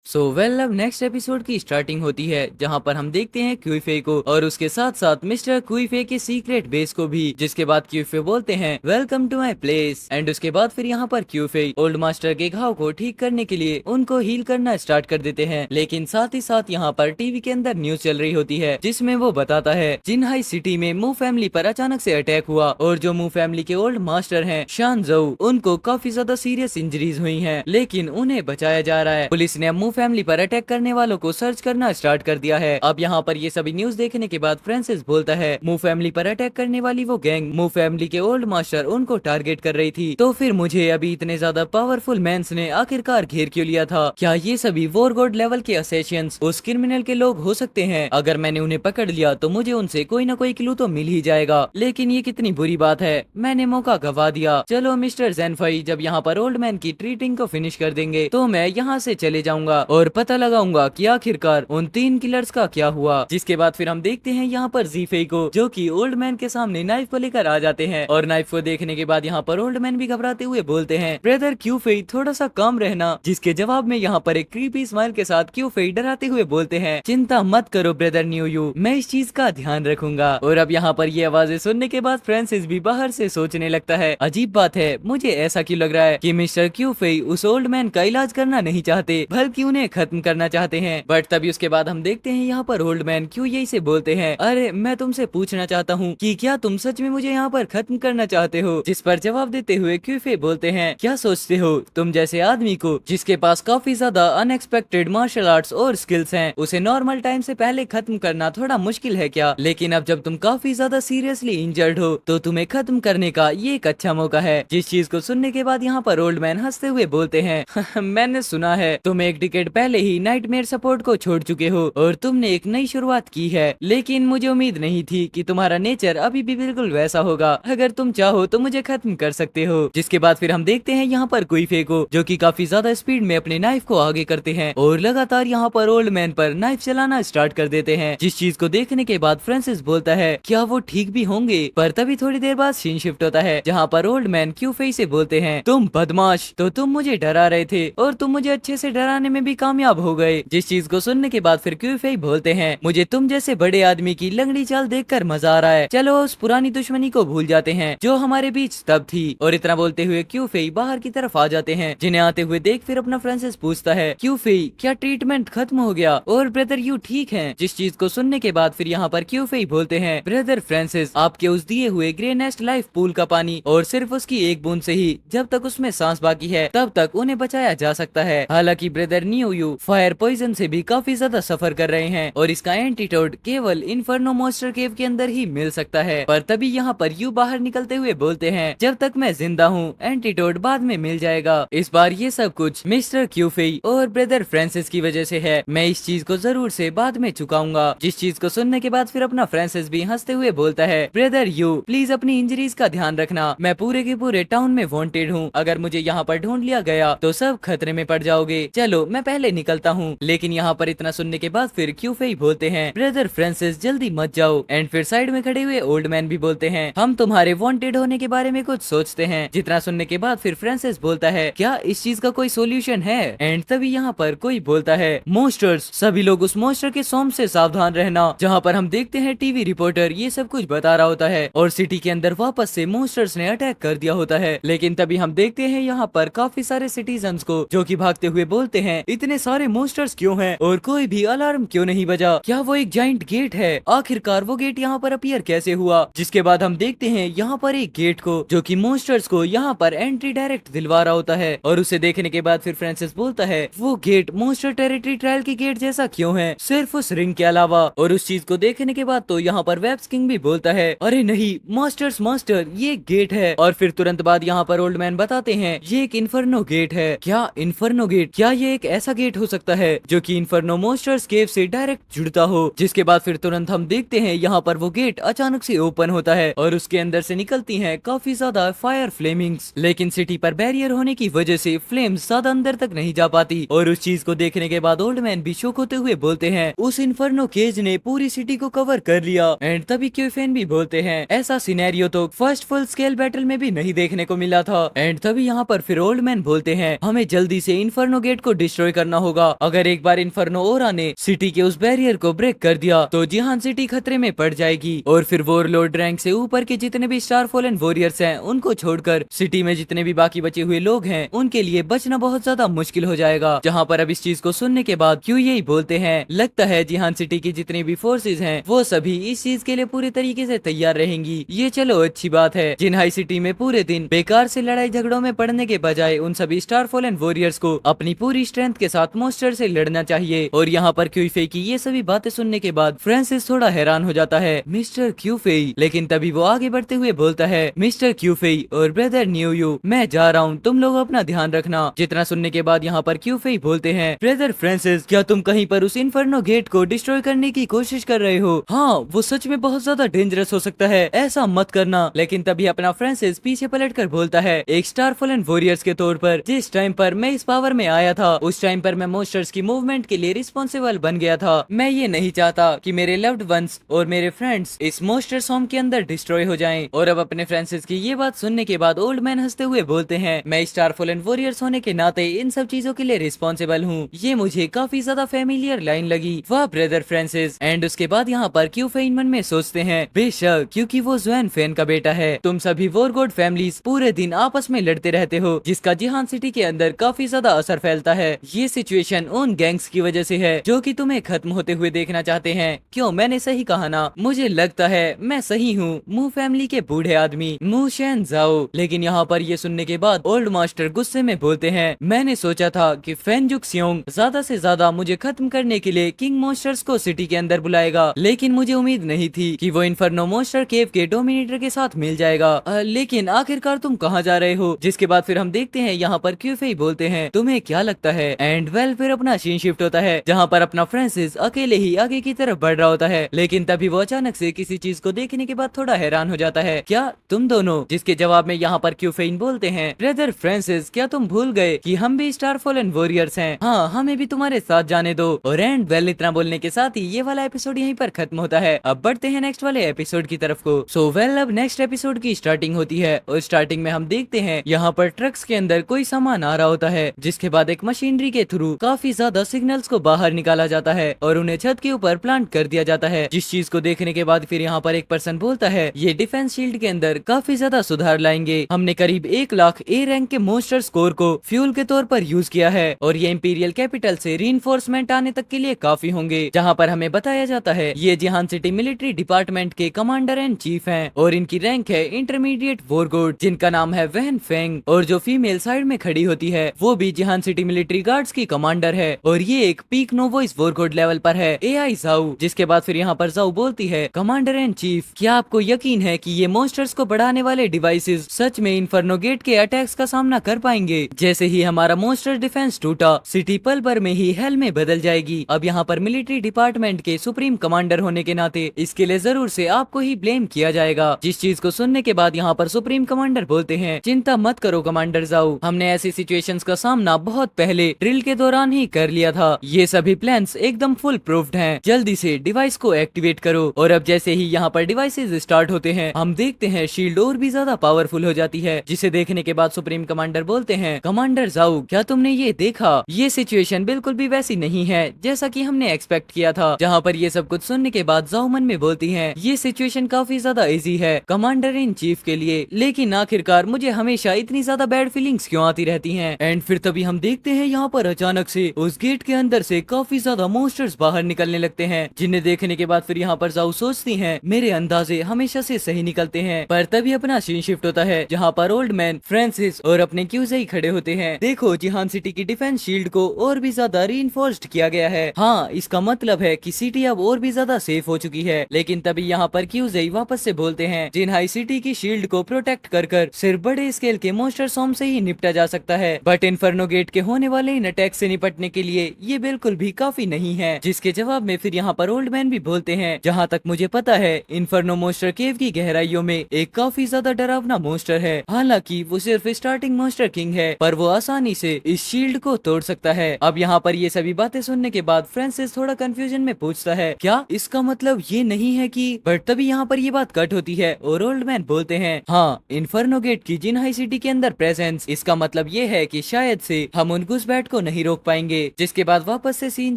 अब next episode की starting होती है जहां पर हम देखते हैं क्यूफे को और उसके साथ साथ मिस्टर क्यूफे के सीक्रेट बेस को भी, जिसके बाद क्यूफे बोलते हैं welcome to my place. And उसके बाद फिर यहाँ पर क्यूफे ओल्ड मास्टर के घाव को ठीक करने के लिए उनको हील करना स्टार्ट कर देते हैं। लेकिन साथ ही साथ यहाँ पर टीवी के अंदर न्यूज चल रही होती है जिसमें वो बताता है जिनहाई सिटी में मू फैमिली पर अचानक से अटैक हुआ और जो मू फैमिली के ओल्ड मास्टर हैं शान जोउ, उनको काफी ज्यादा सीरियस इंजरीज हुई हैं, लेकिन उन्हें बचाया जा रहा है। पुलिस ने मू फैमिली पर अटैक करने वालों को सर्च करना स्टार्ट कर दिया है। अब यहाँ पर ये सभी न्यूज देखने के बाद फ्रांसिस बोलता है मू फैमिली पर अटैक करने वाली वो गैंग मू फैमिली के ओल्ड मास्टर उनको टारगेट कर रही थी, तो फिर मुझे अभी इतने ज्यादा पावरफुल मैंस ने आखिरकार घेर क्यों लिया था? क्या ये सभी वॉर गॉड लेवल के असैसिन्स उस क्रिमिनल के लोग हो सकते हैं? अगर मैंने उन्हें पकड़ लिया तो मुझे उनसे कोई ना कोई क्लू तो मिल ही जाएगा। लेकिन ये कितनी बुरी बात है, मैंने मौका गवा दिया। चलो मिस्टर ज़ेनफाई, जब यहाँ पर ओल्ड मैन की ट्रीटिंग को फिनिश कर देंगे तो मैं यहाँ से चले जाऊंगा और पता लगाऊंगा कि आखिरकार उन 3 किलर्स का क्या हुआ। जिसके बाद फिर हम देखते हैं यहाँ पर जीफे को, जो कि ओल्ड मैन के सामने नाइफ को लेकर आ जाते हैं और नाइफ को देखने के बाद यहाँ पर ओल्ड मैन भी घबराते हुए बोलते हैं ब्रदर क्यूफे थोड़ा सा काम रहना। जिसके जवाब में यहाँ पर एक क्रीपी स्माइल के साथ क्यूफे डराते हुए बोलते हैं चिंता मत करो ब्रदर न्यू यू, मैं इस चीज का ध्यान रखूंगा। और अब यहाँ पर ये आवाजें सुनने के बाद फ्रांसिस भी बाहर से सोचने लगता है अजीब बात है, मुझे ऐसा क्यों लग रहा है कि मिस्टर क्यूफे उस ओल्ड मैन का इलाज करना नहीं चाहते बल्कि उन्हें खत्म करना चाहते हैं। बट तभी उसके बाद हम देखते हैं यहाँ पर ओल्ड मैन क्यों यही से बोलते हैं अरे मैं तुमसे पूछना चाहता हूँ कि क्या तुम सच में मुझे यहाँ पर खत्म करना चाहते हो? जिस पर जवाब देते हुए क्यूफे बोलते हैं क्या सोचते हो तुम जैसे आदमी को जिसके पास काफी ज्यादा अनएक्सपेक्टेड मार्शल आर्ट्स और स्किल्स हैं, उसे नॉर्मल टाइम से पहले खत्म करना थोड़ा मुश्किल है क्या? लेकिन अब जब तुम काफी ज्यादा सीरियसली इंजर्ड हो तो तुम्हें खत्म करने का ये एक अच्छा मौका है। जिस चीज को सुनने के बाद यहाँ पर ओल्ड मैन हंसते हुए बोलते हैं मैंने सुना है तुम एक डिकेड पहले ही नाइटमेयर सपोर्ट को छोड़ चुके हो और तुमने एक नई शुरुआत की है, लेकिन मुझे उम्मीद नहीं थी कि तुम्हारा नेचर अभी भी बिल्कुल वैसा होगा। अगर तुम चाहो तो मुझे खत्म कर सकते हो। जिसके बाद फिर हम देखते हैं यहाँ पर क्यूफे को, जो कि काफी ज्यादा स्पीड में अपने नाइफ को आगे करते हैं और लगातार यहाँ पर ओल्ड मैन पर नाइफ चलाना स्टार्ट कर देते हैं। जिस चीज को देखने के बाद फ्रांसिस बोलता है क्या वो ठीक भी होंगे? पर तभी थोड़ी देर बाद सीन शिफ्ट होता है जहाँ पर ओल्ड मैन क्यूफे से बोलते हैं तुम बदमाश, तो तुम मुझे डरा रहे थे और तुम मुझे अच्छे से डराने में भी कामयाब हो गए। जिस चीज को सुनने के बाद फिर क्यूफे बोलते हैं मुझे तुम जैसे बड़े आदमी की लंगड़ी चाल देखकर मजा आ रहा है, चलो उस पुरानी दुश्मनी को भूल जाते हैं जो हमारे बीच तब थी। और इतना बोलते हुए क्यूफे बाहर की तरफ आ जाते हैं। जिन्हें आते हुए देख फिर अपना फ्रांसिस पूछता है क्यूफे क्या ट्रीटमेंट खत्म हो गया और ब्रदर यू ठीक है? जिस चीज को सुनने के बाद फिर यहाँ पर क्यूफे बोलते हैं ब्रदर फ्रांसिस आपके उस दिए हुए ग्रे नेस्ट लाइफ पूल का पानी और सिर्फ उसकी एक बूंद से ही जब तक उसमें सांस बाकी है तब तक उन्हें बचाया जा सकता है। हालांकि ब्रदर न्यू यू फायर पॉइजन से भी काफी ज्यादा सफर कर रहे हैं और इसका एंटीटोड केवल इन्फर्नो मॉन्स्टर केव के अंदर ही मिल सकता है। पर तभी यहाँ पर यू बाहर निकलते हुए बोलते हैं जब तक मैं जिंदा हूँ एंटीटोड बाद में मिल जाएगा। इस बार ये सब कुछ मिस्टर क्यूफे और ब्रदर फ्रांसिस की वजह से है, मैं इस चीज को जरूर से बाद में चुकाऊंगा। जिस चीज को सुनने के बाद फिर अपना फ्रांसिस भी हंसते हुए बोलता है ब्रदर यू प्लीज अपनी इंजरीज का ध्यान रखना, मैं पूरे के पूरे टाउन में वांटेड हूँ, अगर मुझे यहाँ पर ढूंढ लिया गया तो सब खतरे में पड़ जाओगे। चलो मैं पहले निकलता हूँ। लेकिन यहाँ पर इतना सुनने के बाद फिर क्यूफे बोलते हैं ब्रदर फ्रांसिस जल्दी मत जाओ। एंड फिर साइड में खड़े हुए ओल्ड मैन भी बोलते हैं हम तुम्हारे वांटेड होने के बारे में कुछ सोचते हैं। जितना सुनने के बाद फिर फ्रांसिस बोलता है क्या इस चीज का कोई सोल्यूशन है? एंड तभी यहाँ पर कोई बोलता है मोस्टर्स, सभी लोग उस मोस्टर के सौंप से सावधान रहना। जहाँ पर हम देखते हैं टीवी रिपोर्टर ये सब कुछ बता रहा होता है और सिटी के अंदर वापस से मोस्टर्स ने अटैक कर दिया होता है। लेकिन तभी हम देखते हैं यहाँ पर काफी सारे सिटीजन्स को जो कि भागते हुए बोलते हैं इतने सारे मोस्टर्स क्यों हैं और कोई भी अलार्म क्यों नहीं बजा? क्या वो एक जाइंट गेट है? आखिरकार वो गेट यहाँ पर अपीयर कैसे हुआ? जिसके बाद हम देखते हैं यहाँ पर एक गेट को जो कि मोस्टर्स को यहाँ पर एंट्री डायरेक्ट दिलवा रहा होता है। और उसे देखने के बाद फिर फ्रांसिस बोलता है वो गेट मोस्टर टेरिटरी ट्रायल की गेट जैसा क्यों है, सिर्फ उस रिंग के अलावा? और उस चीज को देखने के बाद तो यहाँ पर वेब्स किंग भी बोलता है अरे नहीं मास्टर्स मास्टर ये गेट है। और फिर तुरंत बाद यहाँ पर ओल्ड मैन बताते हैं ये एक इन्फर्नो गेट है। क्या इन्फर्नो गेट? क्या ये एक ऐसा गेट हो सकता है जो कि इन्फर्नो मॉन्स्टर्स केव से डायरेक्ट जुड़ता हो? जिसके बाद फिर तुरंत हम देखते हैं यहाँ पर वो गेट अचानक से ओपन होता है और उसके अंदर से निकलती हैं काफी ज्यादा फायर फ्लेमिंग्स। लेकिन सिटी पर बैरियर होने की वजह से फ्लेम्स ज्यादा अंदर तक नहीं जा पाती। और उस चीज को देखने के बाद ओल्ड मैन भी शॉक होते हुए बोलते हैं उस इन्फर्नो केज ने पूरी सिटी को कवर कर लिया। एंड तभी क्यूफेन भी बोलते हैं ऐसा सिनेरियो तो फर्स्ट फुल स्केल बैटल में भी नहीं देखने को मिला था। एंड तभी यहाँ पर फिर ओल्ड मैन बोलते हैं हमें जल्दी से इन्फर्नो गेट को डिस्ट्रॉय डिस्ट्रॉय करना होगा। अगर एक बार इन्फर्नो ओरा ने सिटी के उस बैरियर को ब्रेक कर दिया तो जिहान सिटी खतरे में पड़ जाएगी और फिर वॉरलॉर्ड रैंक से ऊपर के जितने भी स्टार फॉलन वॉरियर्स हैं उनको छोड़कर सिटी में जितने भी बाकी बचे हुए लोग हैं उनके लिए बचना बहुत ज्यादा मुश्किल हो जाएगा। जहाँ पर अब इस चीज को सुनने के बाद क्यों यही बोलते हैं, लगता है जिहान सिटी की जितनी भी फोर्सेज हैं वो सभी इस चीज के लिए पूरी तरीके से तैयार रहेंगी। ये चलो अच्छी बात है। जिनहाई सिटी में पूरे दिन बेकार से लड़ाई झगड़ों में पड़ने के बजाय उन सभी स्टार फॉलन वॉरियर्स को अपनी पूरी स्ट्रेंथ के साथ मोस्टर से लड़ना चाहिए। और यहाँ पर क्यूफे की ये सभी बातें सुनने के बाद फ्रांसिस थोड़ा हैरान हो जाता है, मिस्टर क्यूफे। लेकिन तभी वो आगे बढ़ते हुए बोलता है, मिस्टर क्यूफे और ब्रदर न्यू मैं जा रहा हूँ, तुम लोग अपना ध्यान रखना। जितना सुनने के बाद यहाँ पर क्यूफे बोलते हैं, ब्रदर फ्रांसिस क्या तुम कहीं पर उस इन्फर्नो गेट को डिस्ट्रॉय करने की कोशिश कर रहे हो? हाँ, वो सच में बहुत ज्यादा डेंजरस हो सकता है, ऐसा मत करना। लेकिन तभी अपना फ्रांसिस पीछे पलटकर बोलता है, एक स्टार फॉलन वॉरियर्स के तौर पर जिस टाइम पर मैं इस पावर में आया था उस टाइम पर मैं मोस्टर्स की मूवमेंट के लिए रिस्पॉन्सिबल बन गया था। मैं ये नहीं चाहता कि मेरे लव्ड वंस और मेरे फ्रेंड्स इस मोस्टर सॉम के अंदर डिस्ट्रॉय हो जाएं। और अब अपने फ्रांसिस की ये बात सुनने के बाद ओल्ड मैन हंसते हुए बोलते हैं, मैं स्टार फॉलन वॉरियर्स होने के नाते इन सब चीजों के लिए रिस्पॉन्सिबल हूँ। ये मुझे काफी ज्यादा फेमिलियर लाइन लगी, वाह ब्रदर फ्रांसिस। एंड उसके बाद यहाँ पर क्यूफेन मन में सोचते हैं, बेशक क्योंकि वो ज़ुएन फेन का बेटा है। तुम सभी वॉरगॉड फैमिलीज पूरे दिन आपस में लड़ते रहते हो जिसका जिहान सिटी के अंदर काफी ज्यादा असर फैलता है। ये सिचुएशन उन गैंग्स की वजह से है जो कि तुम्हें खत्म होते हुए देखना चाहते हैं। क्यों, मैंने सही कहा ना? मुझे लगता है मैं सही हूँ, मू फैमिली के बूढ़े आदमी मू शेन जाओ। लेकिन यहाँ पर ये सुनने के बाद ओल्ड मास्टर गुस्से में बोलते हैं, मैंने सोचा था कि फेनजुक सियोंग ज्यादा से ज्यादा मुझे खत्म करने के लिए किंग मोस्टर्स को सिटी के अंदर बुलाएगा, लेकिन मुझे उम्मीद नहीं थी कि वो इन्फर्नो मोस्टर केव के डोमिनेटर के साथ मिल जाएगा। लेकिन आखिरकार तुम कहाँ जा रहे हो? जिसके बाद फिर हम देखते हैं यहाँ पर क्यूफे बोलते हैं, तुम्हें क्या लगता है? एंड वेल फिर अपना सीन शिफ्ट होता है जहाँ पर अपना फ्रांसिस अकेले ही आगे की तरफ बढ़ रहा होता है। लेकिन तभी वो अचानक से किसी चीज को देखने के बाद थोड़ा हैरान हो जाता है, क्या तुम दोनों? जिसके जवाब में यहाँ पर क्यूफेन बोलते हैं, ब्रदर फ्रांसिस क्या तुम भूल गए कि हम भी स्टार फॉलन वॉरियर्स हैं? हाँ, हमें भी तुम्हारे साथ जाने दो। और एंड वेल इतना बोलने के साथ ही ये वाला एपिसोड यहीं पर खत्म होता है। अब बढ़ते हैं नेक्स्ट वाले एपिसोड की तरफ को। सो वेल अब नेक्स्ट एपिसोड की स्टार्टिंग होती है और स्टार्टिंग में हम देखते हैं यहाँ पर ट्रक्स के अंदर कोई सामान आ रहा होता है, जिसके बाद एक मशीनरी के थ्रू काफी ज्यादा सिग्नल्स को बाहर निकाला जाता है और उन्हें छत के ऊपर प्लांट कर दिया जाता है। जिस चीज को देखने के बाद फिर यहाँ पर एक पर्सन बोलता है, ये डिफेंस शील्ड के अंदर काफी ज्यादा सुधार लाएंगे। हमने करीब 1 लाख ए रैंक के मोस्टर स्कोर को फ्यूल के तौर पर यूज किया है और ये इंपीरियल कैपिटल से रीइंफोर्समेंट आने तक के लिए काफी होंगे। जहाँ पर हमें बताया जाता है ये जिहान सिटी मिलिट्री डिपार्टमेंट के कमांडर एंड चीफ हैं और इनकी रैंक है इंटरमीडिएट वॉरगॉड, जिनका नाम है वहन फेंग। और जो फीमेल साइड में खड़ी होती है वो भी जिहान सिटी मिलिट्री गार्ड्स की कमांडर है और ये एक पीक नोवोइस वॉरगॉड लेवल पर है, एआई जाऊ। जिसके बाद फिर यहाँ पर जाऊ बोलती है, कमांडर एंड चीफ क्या आपको यकीन है कि ये मोस्टर्स को बढ़ाने वाले डिवाइसेस सच में इन्फर्नो गेट के अटैक्स का सामना कर पाएंगे? जैसे ही हमारा मोस्टर डिफेंस टूटा सिटी पल भर में ही हेल में बदल जाएगी। अब यहाँ पर मिलिट्री डिपार्टमेंट के सुप्रीम कमांडर होने के नाते इसके लिए जरूर से आपको ही ब्लेम किया जाएगा। जिस चीज को सुनने के बाद यहाँ पर सुप्रीम कमांडर बोलते हैं, चिंता मत करो कमांडर जाऊ, हमने ऐसी सिचुएशंस का सामना बहुत पहले ड्रिल के दौरान ही कर लिया था। ये सभी प्लान्स एकदम फुल प्रूफ्ड हैं, जल्दी से डिवाइस को एक्टिवेट करो। और अब जैसे ही यहाँ पर डिवाइसेस स्टार्ट होते हैं हम देखते हैं शील्ड और भी ज्यादा पावरफुल हो जाती है, जिसे देखने के बाद सुप्रीम कमांडर बोलते हैं, कमांडर जाऊ क्या तुमने ये देखा? ये सिचुएशन बिल्कुल भी वैसी नहीं है जैसा कि हमने एक्सपेक्ट किया था। जहाँ पर ये सब कुछ सुनने के बाद जाऊ मन में बोलती है, ये सिचुएशन काफी ज्यादा इजी है कमांडर इन चीफ के लिए, लेकिन आखिरकार मुझे हमेशा इतनी ज्यादा बैड फीलिंग्स क्यों आती रहती हैं? एंड फिर तभी हम देखते हैं यहाँ पर अचानक से उस गेट के अंदर से काफी ज्यादा मोस्टर्स बाहर निकलने लगते हैं, जिन्हें देखने के बाद फिर यहाँ पर जाऊ सोचती हैं, मेरे अंदाजे हमेशा से सही निकलते हैं। पर तभी अपना सीन शिफ्ट होता है जहाँ पर ओल्ड मैन फ्रांसिस और अपने क्यूज़ई खड़े होते हैं। देखो जिहान सिटी की डिफेंस शील्ड को और भी ज्यादा रीइंफोर्स्ड किया गया है। हाँ, इसका मतलब है कि सिटी अब और भी ज्यादा सेफ हो चुकी है। लेकिन तभी यहाँ पर क्यूज़ई वापस से बोलते हैं, जिनहाई सिटी की शील्ड को प्रोटेक्ट कर सिर्फ बड़े स्केल के मोस्टर सॉम से ही निपटा जा सकता है, बट इन्फर्नो गेट के होने वाले इन अटैक से निपटने के लिए ये बिल्कुल भी काफी नहीं है। जिसके जवाब में फिर यहाँ पर ओल्ड मैन भी बोलते हैं, जहाँ तक मुझे पता है इन्फर्नो मोस्टर केव की गहराइयों में एक काफी ज्यादा डरावना मोस्टर है। हालांकि वो सिर्फ स्टार्टिंग मोस्टर किंग है, पर वो आसानी से इस शील्ड को तोड़ सकता है। अब यहाँ पर ये सभी बातें सुनने के बाद फ्रांसिस थोड़ा कंफ्यूजन में पूछता है, क्या इसका मतलब ये नहीं है कि? बट तभी यहाँ पर ये बात कट होती है और ओल्ड मैन बोलते हैं, हाँ, इन्फर्नो गेट की जिनहाई सिटी के अंदर प्रेजेंस, इसका मतलब ये है कि शायद से हम उन घुसपैठ को को नहीं रोक पाएंगे। जिसके बाद वापस से सीन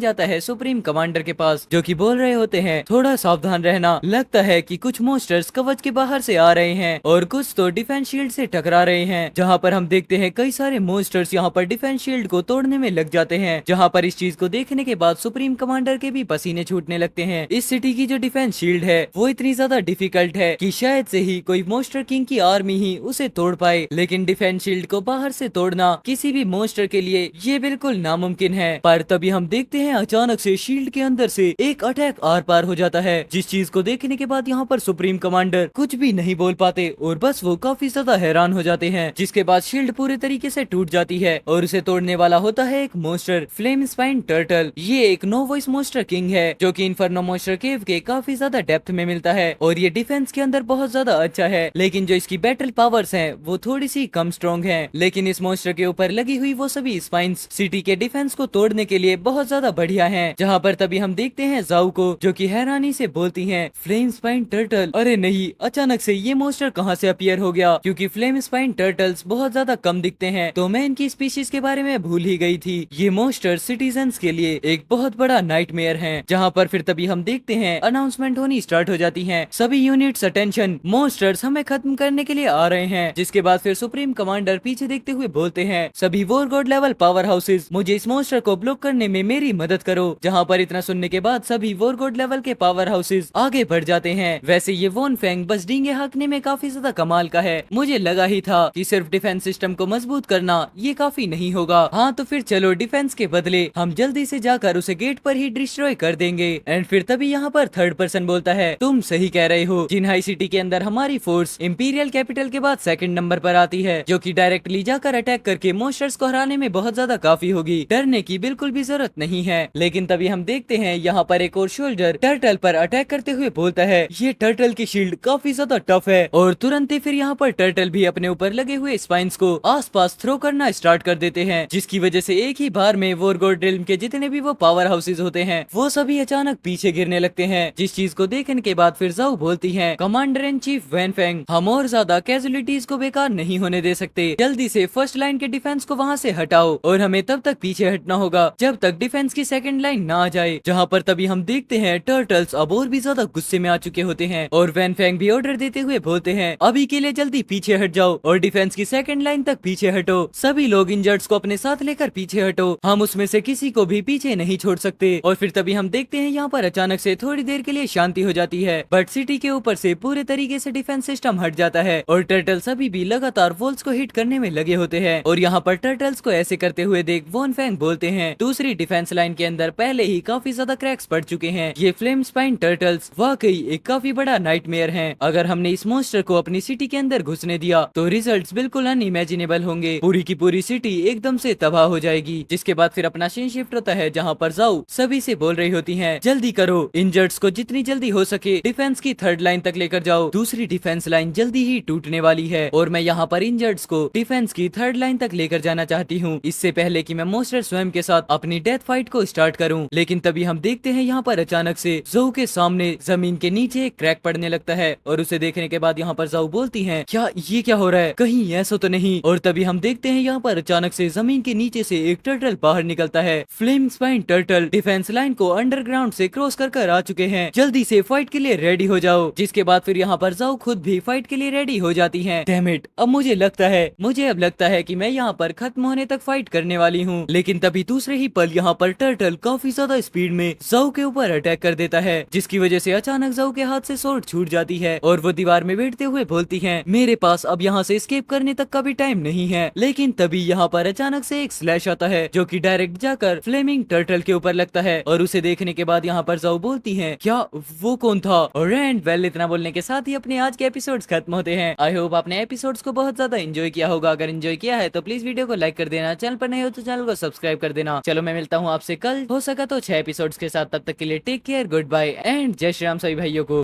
जाता है सुप्रीम कमांडर के पास, जो कि बोल रहे होते हैं थोड़ा सावधान रहना, लगता है कि कुछ मॉन्स्टर्स कवच के बाहर से आ रहे हैं और कुछ तो डिफेंस शील्ड से टकरा रहे हैं। जहाँ पर हम देखते हैं कई सारे मॉन्स्टर्स यहाँ पर डिफेंस शील्ड को तोड़ने में लग जाते हैं। जहाँ पर इस चीज को देखने के बाद सुप्रीम कमांडर के भी पसीने छूटने लगते हैं। इस सिटी की जो डिफेंस शील्ड है वो इतनी ज्यादा डिफिकल्ट है कि शायद से ही कोई मॉन्स्टर किंग की आर्मी ही उसे तोड़ पाए, लेकिन डिफेंस शील्ड को बाहर से तोड़ना किसी भी मॉन्स्टर के लिए ये बिल्कुल नामुमकिन है। पर तभी हम देखते हैं अचानक से शील्ड के अंदर से एक अटैक आर पार हो जाता है, जिस चीज को देखने के बाद यहाँ पर सुप्रीम कमांडर कुछ भी नहीं बोल पाते और बस वो काफी ज्यादा हैरान हो जाते हैं। जिसके बाद शील्ड पूरे तरीके से टूट जाती है और उसे तोड़ने वाला होता है एक मॉन्स्टर फ्लेम स्पाइन टर्टल। ये एक नो वॉइस मॉन्स्टर किंग है जो कि इन्फर्नो मॉन्स्टर केव के काफी ज्यादा डेप्थ में मिलता है और ये डिफेंस के अंदर बहुत ज्यादा अच्छा है, लेकिन जो इसकी बैटल पावर्स हैं वो थोड़ी सी कम स्ट्रॉन्ग हैं। लेकिन इस मॉन्स्टर के ऊपर लगी हुई वो सभी स्पाइन्स सिटी के डिफेंस को तोड़ने के लिए बहुत ज्यादा बढ़िया हैं। जहाँ पर तभी हम देखते हैं जाऊ को, जो कि हैरानी से बोलती हैं फ्लेम स्पाइन टर्टल। अरे नहीं, अचानक से ये मॉन्स्टर कहाँ से अपीयर हो गया, क्योंकि फ्लेम स्पाइन टर्टल्स बहुत ज्यादा कम दिखते हैं, तो मैं इनकी स्पीशीज के बारे में भूल ही गई थी। ये मॉन्स्टर सिटीजन्स के लिए एक बहुत बड़ा नाइटमेयर है। जहाँ पर फिर तभी हम देखते हैं अनाउंसमेंट होनी स्टार्ट हो जाती है, सभी यूनिट्स अटेंशन, मॉन्स्टर्स हमें खत्म करने के लिए आ रहे हैं। जिसके बाद फिर सुप्रीम कमांडर पीछे देखते हुए बोलते हैं सभी war God level power houses, मुझे इस मॉन्स्टर को ब्लॉक करने में मेरी मदद करो। जहाँ पर इतना सुनने के बाद सभी वॉर गॉड लेवल के पावर हाउसेज आगे बढ़ जाते हैं। वैसे ये वॉन फेंग बस डींगे हाँकने में काफी ज्यादा कमाल का है, मुझे लगा ही था कि सिर्फ डिफेंस सिस्टम को मजबूत करना ये काफी नहीं होगा। हाँ तो फिर चलो डिफेंस के बदले हम जल्दी से जाकर उसे गेट पर ही डिस्ट्रॉय कर देंगे। एंड फिर तभी यहाँ पर थर्ड पर्सन बोलता है तुम सही कह रहे हो, जिनहाई सिटी के अंदर हमारी फोर्स इंपीरियल कैपिटल के बाद सेकंड नंबर पर आती है, जो कि डायरेक्टली जाकर अटैक करके मॉन्स्टर्स को हराने में बहुत ज्यादा काफी होगी, डरने की बिल्कुल भी जरूरत नहीं है। लेकिन तभी हम देखते हैं यहाँ पर एक और शोल्डर टर्टल पर अटैक करते हुए बोलता है ये टर्टल की शील्ड काफी ज्यादा टफ है, और तुरंत ही फिर यहाँ पर टर्टल भी अपने ऊपर लगे हुए स्पाइन्स को आसपास थ्रो करना स्टार्ट कर देते हैं, जिसकी वजह से एक ही बार में वॉरगॉड रिल्म के जितने भी वो पावर हाउसेज होते हैं वो सभी अचानक पीछे गिरने लगते हैं। जिस चीज को देखने के बाद फिर जाओ बोलती है commander in chief Wan Feng, हम और ज्यादा कैजुअलिटीज को बेकार नहीं होने दे सकते, जल्दी से फर्स्ट लाइन के डिफेंस को वहाँ से हटाओ और हमें तब तक पीछे हटना होगा जब तक डिफेंस की सेकंड लाइन ना आ जाए। जहाँ पर तभी हम देखते हैं टर्टल्स अब और भी ज्यादा गुस्से में आ चुके होते हैं और वैन फेंग भी ऑर्डर देते हुए बोलते हैं अभी के लिए जल्दी पीछे हट जाओ और डिफेंस की सेकंड लाइन तक पीछे हटो, सभी लोग इंजर्ड्स को अपने साथ लेकर पीछे हटो, हम उसमें से किसी को भी पीछे नहीं छोड़ सकते। और फिर तभी हम देखते हैं यहाँ पर अचानक से थोड़ी देर के लिए शांति हो जाती है, बट सिटी के ऊपर से पूरे तरीके से डिफेंस सिस्टम हट जाता है और टर्टल्स अभी भी लगातार वॉल्स को हिट करने में लगे होते हैं। और यहाँ पर टर्टल्स को ऐसे करते हुए देख वॉन फेंग बोलते हैं दूसरी डिफेंस लाइन के अंदर पहले ही काफी ज्यादा क्रैक्स पड़ चुके हैं, ये फ्लेम स्पाइन टर्टल्स वाकई एक काफी बड़ा नाइटमेयर हैं। अगर हमने इस मॉन्स्टर को अपनी सिटी के अंदर घुसने दिया तो रिजल्ट्स बिल्कुल अनइमेजिनेबल होंगे, पूरी की पूरी सिटी एकदम से तबाह हो जाएगी। जिसके बाद फिर अपना सीन शिफ्ट होता है जहाँ पर जाओ सभी से बोल रही होती हैं जल्दी करो, इंजर्ड्स को जितनी जल्दी हो सके डिफेंस की थर्ड लाइन तक लेकर जाओ, दूसरी डिफेंस लाइन जल्दी ही टूटने वाली है और मैं यहाँ पर इंजर्ड्स को डिफेंस की थर्ड लाइन तक लेकर जाना चाहती हूँ, इससे पहले कि मैं मॉन्स्टर स्वयं के साथ अपनी डेथ फाइट को स्टार्ट करूँ। लेकिन तभी हम देखते हैं यहाँ पर अचानक से जोऊ के सामने जमीन के नीचे एक क्रैक पड़ने लगता है और उसे देखने के बाद यहाँ पर जाऊ बोलती है क्या ये क्या हो रहा है, कहीं ऐसा तो नहीं। और तभी हम देखते हैं यहाँ पर अचानक से जमीन के नीचे से एक टर्टल बाहर निकलता है, flame spine turtle defence line को अंडरग्राउंड से क्रॉस कर आ चुके हैं, जल्दी से फाइट के लिए रेडी हो जाओ। जिसके बाद फिर यहाँ पर जाओ खुद भी फाइट के लिए रेडी हो जाती है। डैम इट, अब मुझे अब लगता है कि मैं यहाँ पर खत्म होने तक फाइट करने वाली हूँ। लेकिन तभी दूसरे ही पल यहाँ पर टर्टल काफी ज्यादा स्पीड में जाऊ के ऊपर अटैक कर देता है, जिसकी वजह से अचानक जाऊ के हाथ से स्वॉर्ड छूट जाती है और वो दीवार में बैठते हुए बोलती है मेरे पास अब यहाँ से एस्केप करने तक का भी टाइम नहीं है। लेकिन तभी यहाँ पर अचानक से एक स्लैश आता है जो कि डायरेक्ट जाकर फ्लेमिंग टर्टल के ऊपर लगता है और उसे देखने के बाद यहाँ पर जाऊ बोलती है क्या वो कौन था। और एंड वेल इतना बोलने के साथ ही अपने आज के एपिसोड्स खत्म होते हैं। आई होप आपने एपिसोड्स को बहुत ज्यादा एंजॉय किया होगा, अगर एंजॉय किया है तो प्लीज वीडियो को लाइक कर देना, चैनल पर नए हो तो चैनल को सब्सक्राइब कर देना। चलो मैं मिलता हूँ आपसे कल, हो सका तो 6 एपिसोड्स के साथ, तब तक के लिए take care, good bye and जय श्री राम सभी भाइयों को।